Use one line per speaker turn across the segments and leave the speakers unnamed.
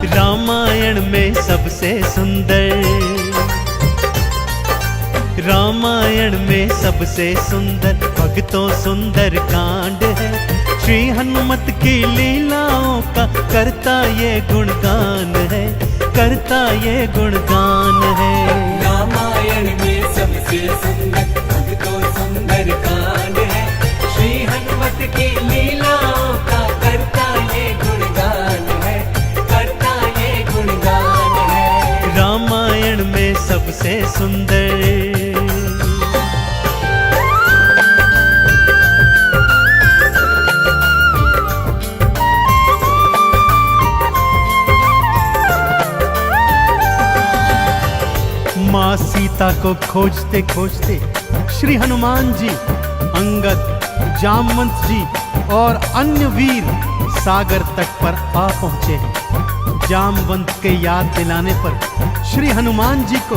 रामायण में सबसे सुंदर, रामायण में सबसे सुंदर भक्तों सुंदर कांड है। श्री हनुमत की लीलाओं का करता ये गुणगान है, करता ये गुणगान है।
रामायण में सबसे सुंदर भक्तों सुंदर कांड है। श्री हनुमत की लीलाओं का करता ये गुणगान है, करता ये गुणगान है।
रामायण में सबसे सुंदर। माँ सीता को खोजते खोजते श्री हनुमान जी, अंगद, जामवंत जी और अन्य वीर सागर तट पर आ पहुंचे हैं। जामवंत के याद दिलाने पर श्री हनुमान जी को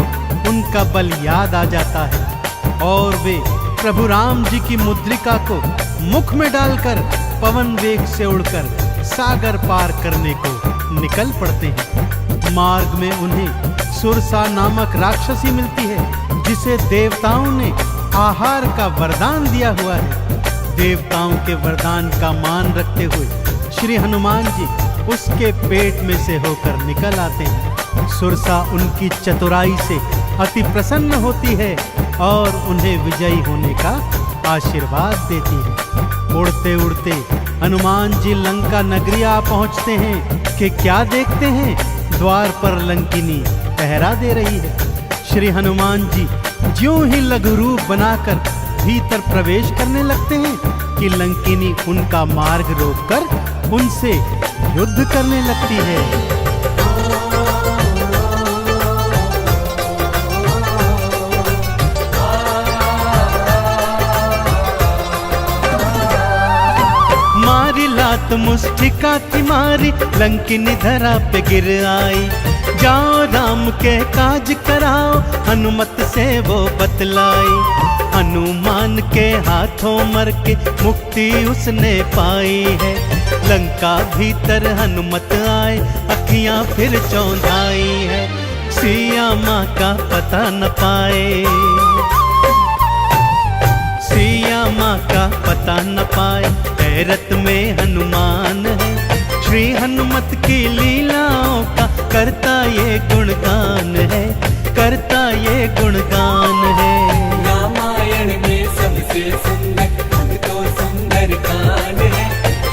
उनका बल याद आ जाता है और वे प्रभु राम जी की मुद्रिका को मुख में डालकर पवन वेग से उड़कर सागर पार करने को निकल पड़ते हैं। मार्ग में उन्हें सुरसा नामक राक्षसी मिलती है, जिसे देवताओं ने आहार का वरदान दिया हुआ है। देवताओं के वरदान का मान रखते हुए श्री हनुमान जी उसके पेट में से होकर निकल आते हैं। सुरसा उनकी चतुराई से अति प्रसन्न होती है और उन्हें विजयी होने का आशीर्वाद देती है। उड़ते उड़ते हनुमान जी लंका नगरी आ पहुंचते हैं कि क्या देखते हैं, द्वार पर लंकिनी पहरा दे रही है। श्री हनुमान जी ज्यों ही लघु रूप बनाकर भीतर प्रवेश करने लगते हैं कि लंकिनी उनका मार्ग रोककर उनसे युद्ध करने लगती है। मारी लात मुष्टिका की मारी, लंकिनी धरा पे गिर आई। जाओ राम के काज कराओ, हनुमत से वो बतलाई। हनुमान के हाथों मर के मुक्ति उसने पाई है। लंका भीतर हनुमत आए, अखियां फिर चौंधाई है। सिया माँ का पता न पाए, सिया माँ का पता न पाए, हैरत में हनुमान है। श्री हनुमत की लीलाओं का करता ये गुणगान है, करता ये गुणगान है।
रामायण में सबसे सुंदर भक्तों सुंदर कांड है।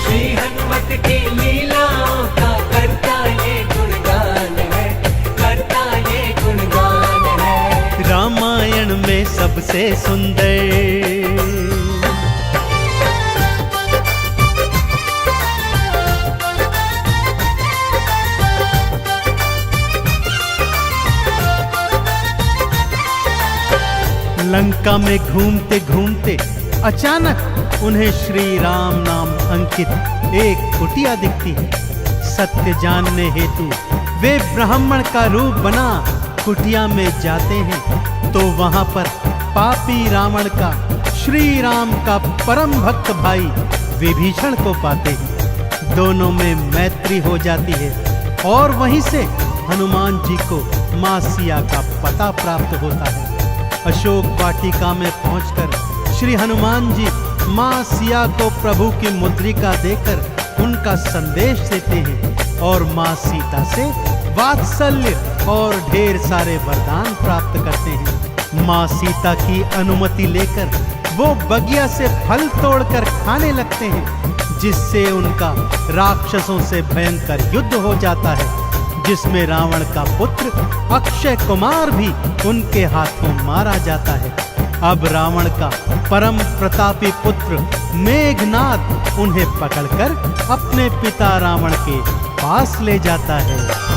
श्री हनुमत की लीलाओं का करता ये गुणगान है, करता ये गुणगान है।
रामायण में सबसे सुंदर। लंका में घूमते घूमते अचानक उन्हें श्री राम नाम अंकित एक कुटिया दिखती है। सत्य जानने हेतु वे ब्राह्मण का रूप बना कुटिया में जाते हैं तो वहां पर पापी रावण का श्री राम का परम भक्त भाई विभीषण को पाते हैं। दोनों में मैत्री हो जाती है और वहीं से हनुमान जी को माँ सिया का पता प्राप्त होता है। अशोक वाटिका में पहुंचकर श्री हनुमान जी माँ सिया को प्रभु की मुद्रिका देकर उनका संदेश देते हैं और माँ सीता से वात्सल्य और ढेर सारे वरदान प्राप्त करते हैं। माँ सीता की अनुमति लेकर वो बगिया से फल तोड़कर खाने लगते हैं, जिससे उनका राक्षसों से भयंकर युद्ध हो जाता है, जिसमें रावण का पुत्र अक्षय कुमार भी उनके हाथों मारा जाता है। अब रावण का परम प्रतापी पुत्र मेघनाद उन्हें पकड़कर अपने पिता रावण के पास ले जाता है।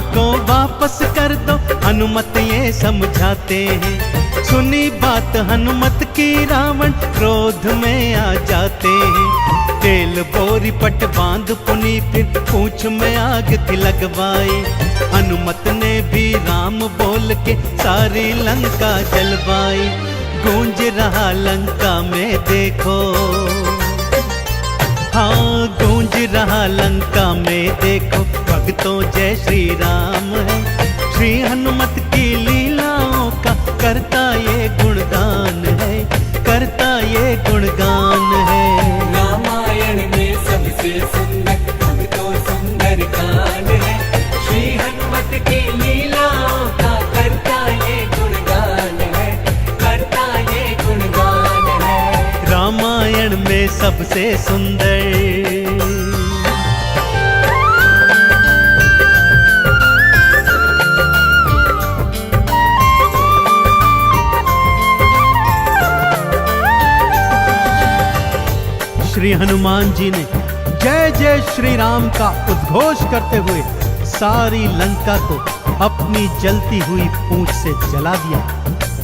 को वापस कर दो, हनुमत ये समझाते हैं। सुनी बात हनुमत की रावण क्रोध में आ जाते हैं। तेल बोरी पट बांध पुनी फिर पूंछ में आग थी लगवाई। हनुमत ने भी के सारी लंका जलवाई। गूंज रहा लंका में देखो, हाँ गूंज रहा लंका में देखो, भक्तों जय श्री राम है। श्री हनुमत की लीलाओं का करता ये गुणगान है, करता ये गुणगान है।
रामायण में सबसे सुंदर भक्तों सुंदर कांड है। श्री हनुमत की लीलाओं का करता ये गुणगान है, करता ये गुणगान है।
रामायण में सबसे सुंदर। श्री हनुमान जी ने जय जय श्री राम का उद्घोष करते हुए सारी लंका को अपनी जलती हुई पूंछ से जला दिया।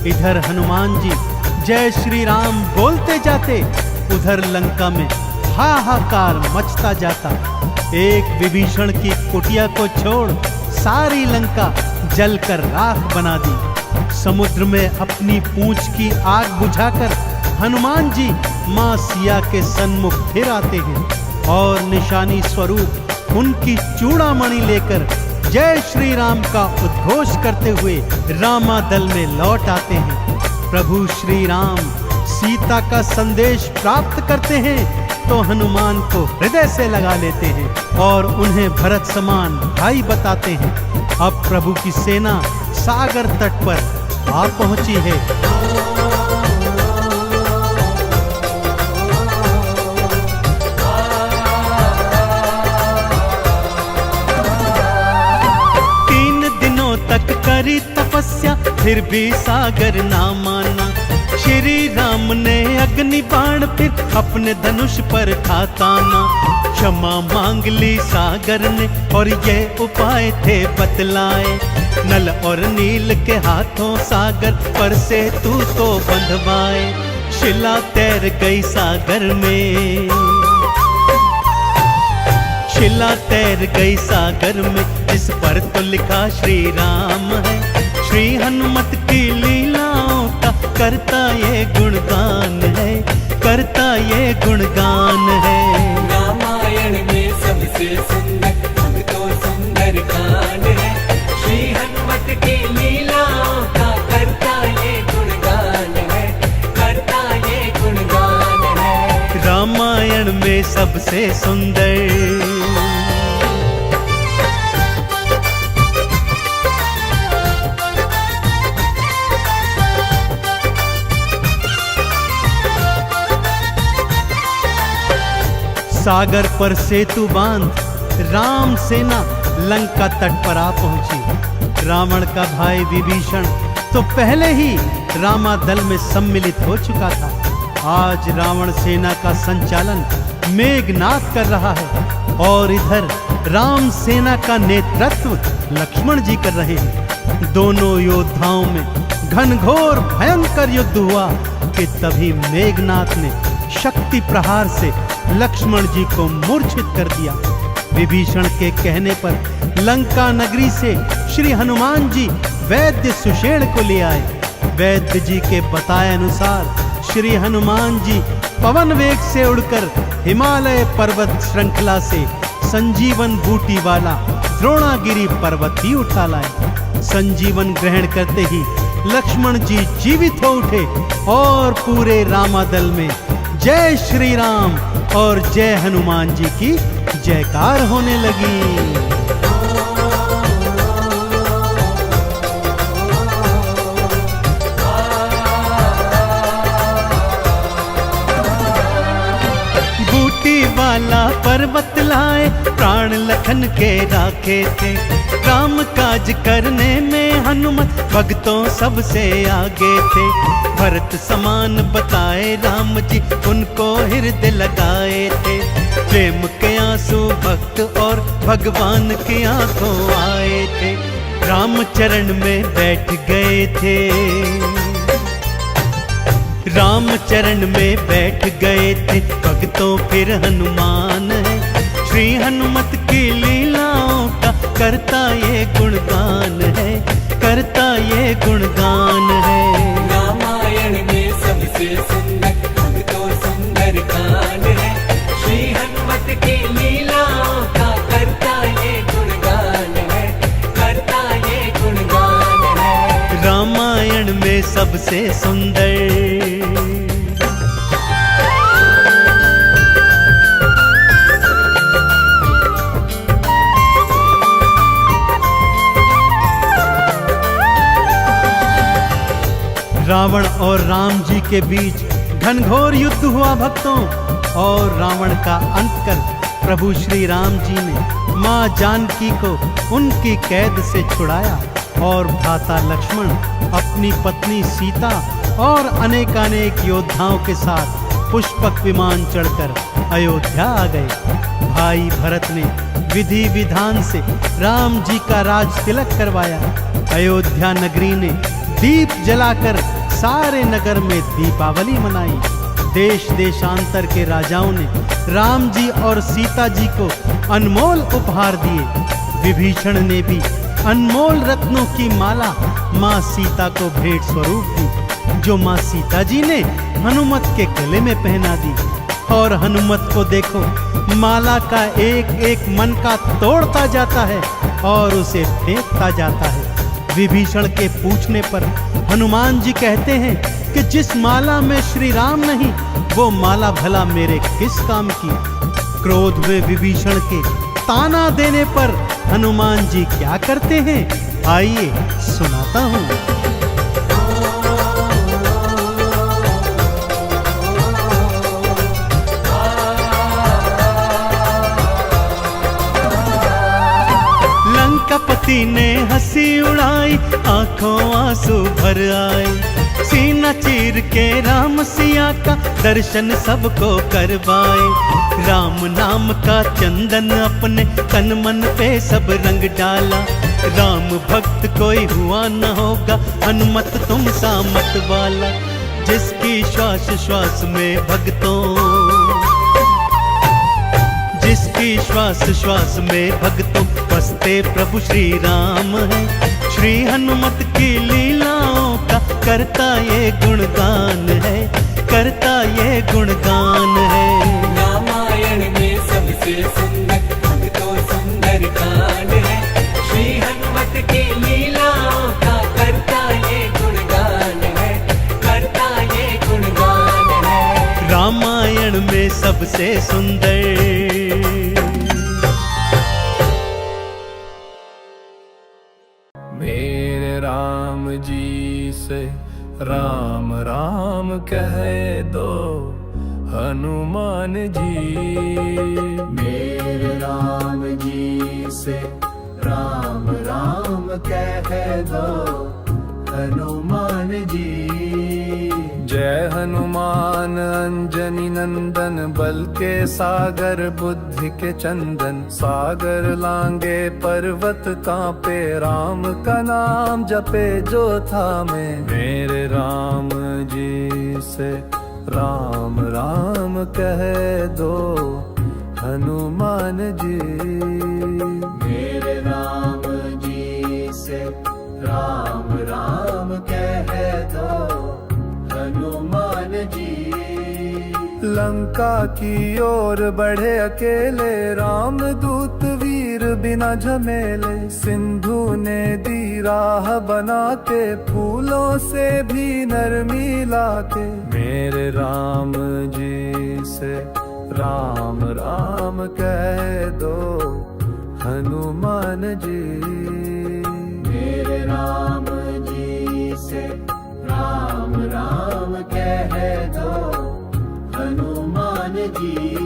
इधर हनुमान जी जय श्री राम बोलते जाते, उधर लंका में हाहाकार मचता जाता। एक विभीषण की कुटिया को छोड़ सारी लंका जलकर राख बना दी। समुद्र में अपनी पूंछ की आग बुझाकर हनुमान जी मां सिया के सन्मुख फिर आते हैं और निशानी स्वरूप उनकी चूड़ामणि लेकर जय श्री राम का उद्घोष करते हुए रामादल में लौट आते हैं। प्रभु श्री राम सीता का संदेश प्राप्त करते हैं तो हनुमान को हृदय से लगा लेते हैं और उन्हें भरत समान भाई बताते हैं। अब प्रभु की सेना सागर तट पर आ पहुंची है। तक करी तपस्या फिर भी सागर ना माना। श्री राम ने अग्नि बाण फिर अपने धनुष पर खाताना। क्षमा मांग ली सागर ने और ये उपाय थे बतलाए। नल और नील के हाथों सागर पर से तू तो बंधवाए। शिला तैर गई सागर में, शिला तैर गई सागर में, जिस पर तो लिखा श्री राम है। श्री हनुमत की लीलाओं का करता ये गुणगान है, करता ये गुणगान है।
रामायण में सबसे सुंदर भक्तों सुंदर कांड है। श्री हनुमत की लीलाओं का करता ये गुणगान है, करता ये गुणगान है।
रामायण में सबसे सुंदर। सागर पर सेतु बांध राम सेना लंका तट पर आ पहुंची। रावण का भाई विभीषण तो पहले ही रामादल में सम्मिलित हो चुका था। आज रावण सेना का संचालन मेघनाद कर रहा है और इधर राम सेना का नेतृत्व लक्ष्मण जी कर रहे हैं। दोनों योद्धाओं में घनघोर भयंकर युद्ध हुआ कि तभी मेघनाद ने शक्ति प्रहार से लक्ष्मण जी को मूर्छित कर दिया। विभीषण के कहने पर लंका नगरी से श्री हनुमान जी वैद्य सुषेण को ले आए। वैद्य जी के बताए अनुसार श्री हनुमान जी पवन वेग से उड़कर हिमालय पर्वत श्रृंखला से संजीवन बूटी वाला द्रोणागिरी पर्वत ही उठा लाए। संजीवन ग्रहण करते ही लक्ष्मण जी जीवित हो उठे और पूरे रामादल में जय श्री राम और जय हनुमान जी की जयकार होने लगी। बूटी वाला पर्वत लाए प्राण लखन के राखे थे। राम काज करने में हनुमत भक्तों सबसे आगे थे। भरत समान बताए राम जी उनको हृदय लगाए थे। प्रेम के आंसू भक्त और भगवान की आंखों आए थे। राम चरण में बैठ गए थे, राम चरण में बैठ गए थे भक्तों फिर हनुमान है। श्री हनुमत की लीलाओं का करता ये गुणगान है, करता ये में सबसे सुंदर। रावण और राम जी के बीच घनघोर युद्ध हुआ भक्तों, और रावण का अंत कर प्रभु श्री राम जी ने माँ जानकी को उनकी कैद से छुड़ाया, और भ्राता लक्ष्मण अपनी पत्नी सीता और अनेकानेक योद्धाओं के साथ पुष्पक विमान चढ़कर अयोध्या आ गए। भाई भरत ने विधि विधान से राम जी का राज तिलक करवाया। अयोध्या नगरी ने दीप जलाकर सारे नगर में दीपावली मनाई। देश देशांतर के राजाओं ने राम जी और सीता जी को अनमोल उपहार दिए। विभीषण ने भी अनमोल रत्नों की माला माँ सीता को भेंट स्वरूप दी, जो माँ सीता जी ने हनुमत के गले में पहना दी। और हनुमत को देखो, माला का एक एक मन का तोड़ता जाता है और उसे फेंकता जाता है। विभीषण के पूछने पर हनुमान जी कहते हैं कि जिस माला में श्री राम नहीं, वो माला भला मेरे किस काम की। क्रोध में विभीषण के ताना देने पर हनुमान जी क्या करते हैं, आइए सुनाता हूँ। लंकापति ने हंसी उड़ाई, आंखों आंसू भर आए। सीना चीर के राम सिया का दर्शन सबको करवाए। राम नाम का चंदन अपने तन मन पे सब रंग डाला। राम भक्त कोई हुआ न होगा, हनुमत तुम सा मत वाला। जिसकी श्वास श्वास में भक्तों, जिसकी श्वास श्वास में भक्तों बसते प्रभु श्री राम है। श्री हनुमत की लीलाओं का करता ये गुणगान है, करता ये गुणगान है।
रामायण में सबसे सुंदर अब तो सुंदर कांड है। श्री हनुमत की लीलाओं का करता ये गुणगान है, करता ये गुणगान है।
रामायण में सबसे सुंदर।
मेरे राम जी से राम राम कह दो हनुमान जी।
मेरे राम जी से राम राम कह दो हनुमान जी।
जय हनुमान अंजनी नंदन, बल के सागर बुद्धि के चंदन। सागर लांगे पर्वत कांपे, राम का नाम जपे जो थामे। मेरे राम जी से राम राम कह दो हनुमान जी।
मेरे राम जी से राम राम कह दो हनुमान जी।
लंका की ओर बढ़े अकेले, राम दूत वीर बिना झमेले। सिंधु ने दी राह बना के, फूलों से भी नरमी लाके। मेरे राम जी से राम राम कह दो हनुमान जी।
मेरे राम जी से राम राम कह दो हनुमान जी।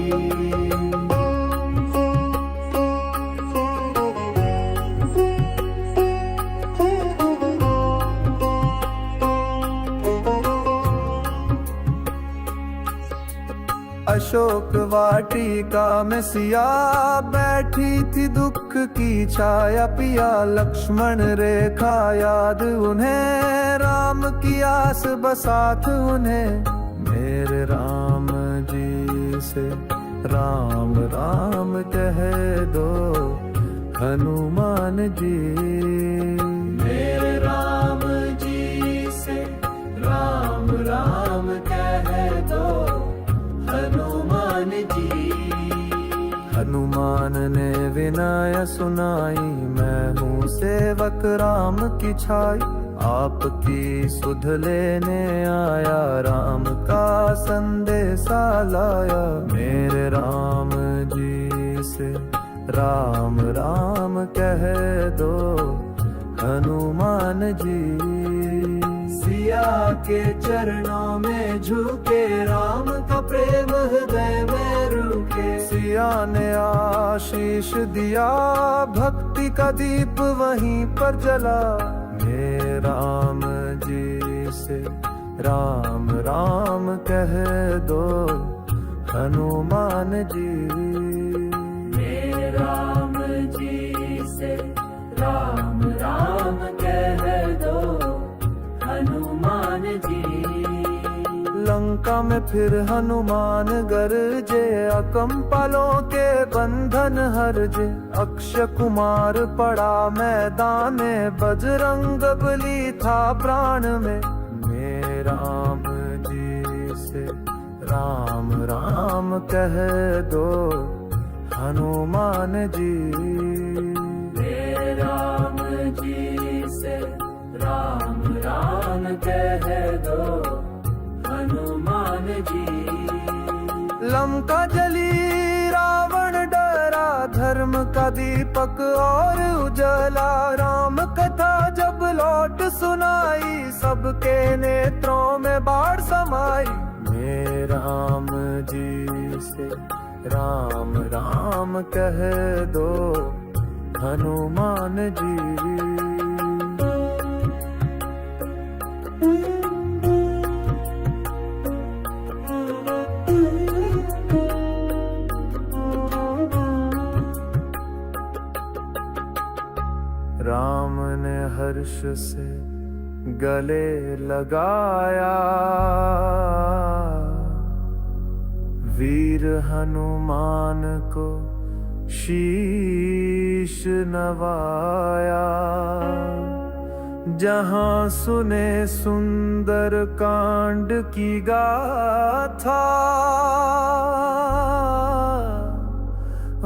अशोक वाटिका में सिया बैठी थी, दुख की छाया पिया। लक्ष्मण रेखा याद उन्हें, राम की आस बसात उन्हें। मेरे राम जी से राम राम कह दो हनुमान जी।
मेरे राम जी से राम राम कह दो हनुमान जी।
हनुमान ने विनय सुनाई, मैं हूँ सेवक राम की छाई। आपकी सुध लेने आया, राम का संदेशा लाया। मेरे राम जी से राम राम कह दो हनुमान जी।
सिया के चरणों में झुके, राम का प्रेम हृदय में रुके।
सिया ने आशीष दिया, भक्ति का दीप वहीं पर जला। मेरे राम जी से राम राम कह दो हनुमान जी।
मेरे राम जी से राम राम कह दो हनुमान जी।
लंका में फिर हनुमान गरजे, अकम्पालों के बंधन हरजे। अक्षय कुमार पड़ा मैदान में, बजरंग बली था प्राण में। मेरे राम जी से राम राम कह दो हनुमान जी।
मेरे राम जी से राम राम कह दो हनुमान जी।
लंका जली रावण डरा, धर्म का दीपक और उजला। राम कथा जब लौट सुनाई, सबके नेत्रों में बाढ़ समाई। मेरे राम जी से राम राम कह दो हनुमान जी। राम ने हर्ष से गले लगाया, वीर हनुमान को शीश नवाया। जहां सुने सुंदर कांड की गाथा,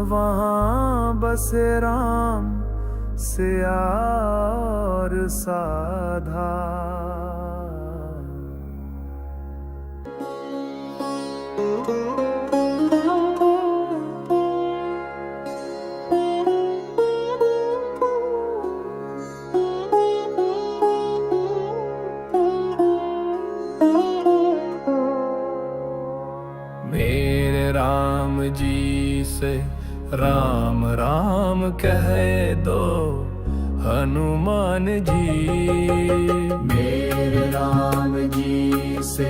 वहां बसे राम सिया और साधा। मेरे राम जी से राम राम कह दो हनुमान जी।
मेरे राम जी से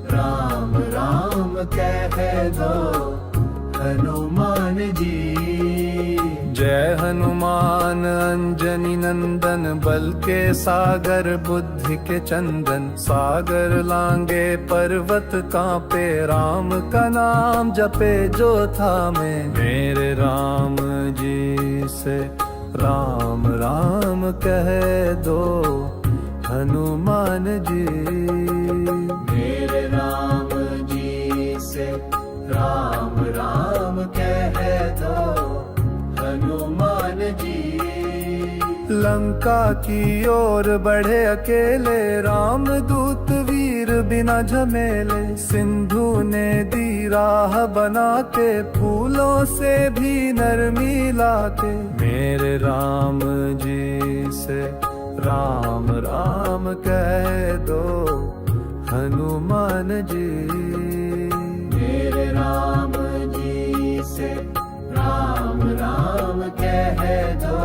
राम राम कह दो हनुमान जी।
जय हनुमान अंजनी नंदन, बल के सागर बुद्धि के चंदन। सागर लांगे पर्वत कांपे, राम का नाम जपे जो थामे। मेरे राम जी से राम राम कह दो हनुमान जी।
मेरे राम जी से राम राम कह दो हनुमान जी।
लंका की ओर बढ़े अकेले, राम दूत वीर बिना झमेले। सिंधु ने दी राह बना के, फूलों से भी नरमी लाके। मेरे राम जी से राम राम कह दो हनुमान जी।
मेरे राम जी से राम राम कह दो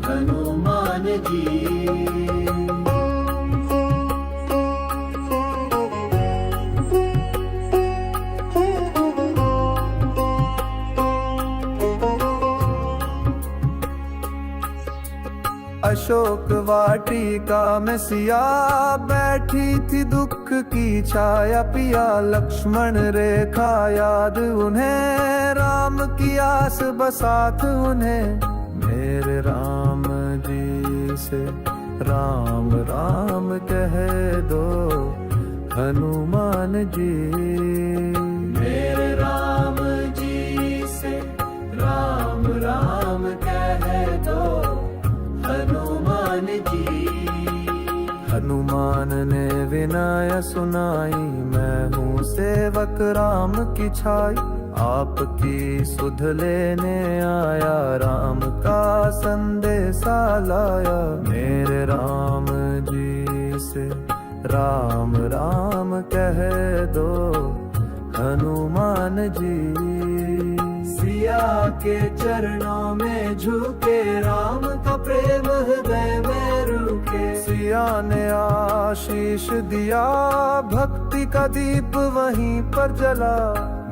हनुमान जी।
अशोक वाटिका में सिया बैठी थी, दुख की छाया पिया। लक्ष्मण रेखा याद उन्हें, राम की आस बसात उन्हें। मेरे राम जी से राम राम कह दो हनुमान जी।
मेरे राम जी से राम राम कह दो हनुमान जी। हनुमान ने विनय सुनाई, मैं हूँ सेवक राम की छाई। आपकी सुध लेने आया, राम का संदेशा लाया। मेरे राम जी से राम राम कह दो हनुमान जी। सिया के चरणों में झुके, राम का प्रेम हृदय में रुके। सिया ने आशीष दिया, भक्ति का दीप वहीं पर जला।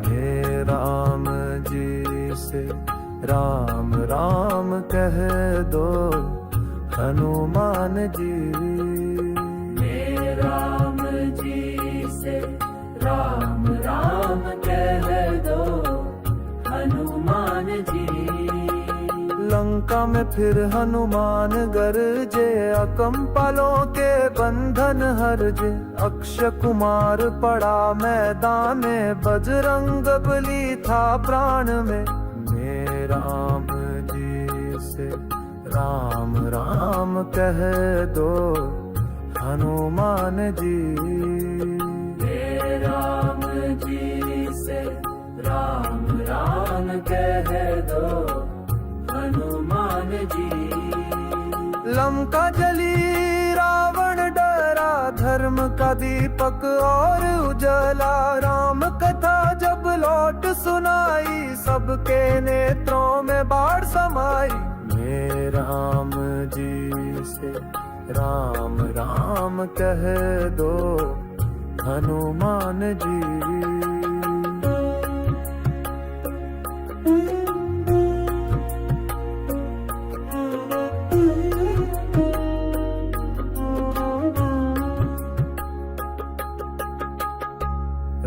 हे राम जी से राम राम कह दो हनुमान जी। हे राम जी से राम राम कह दो हनुमान जी। लंका में फिर हनुमान गरजे, अकम्पालों के बंधन हरजे। अक्षय कुमार पड़ा मैदान में, बजरंग बली था प्राण में। मेरे राम जी से राम राम कह दो हनुमान जी। मेरे राम जी से राम राम कह दो हनुमान जी। लंका जली रावण डरा, धर्म का दीपक और उजला। राम कथा जब लौट सुनाई, सबके नेत्रों में बाढ़ समाई। मेरे राम जी से राम राम कह दो हनुमान जी।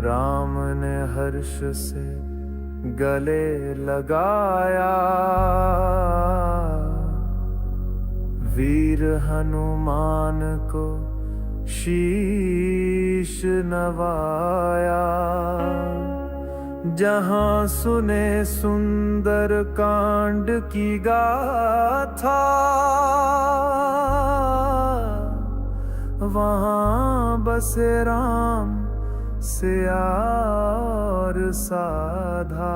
राम ने हर्ष से गले लगाया, वीर हनुमान को शीश नवाया। जहां सुने सुंदर कांड की गाथा, वहां बसे राम सिया और साधा।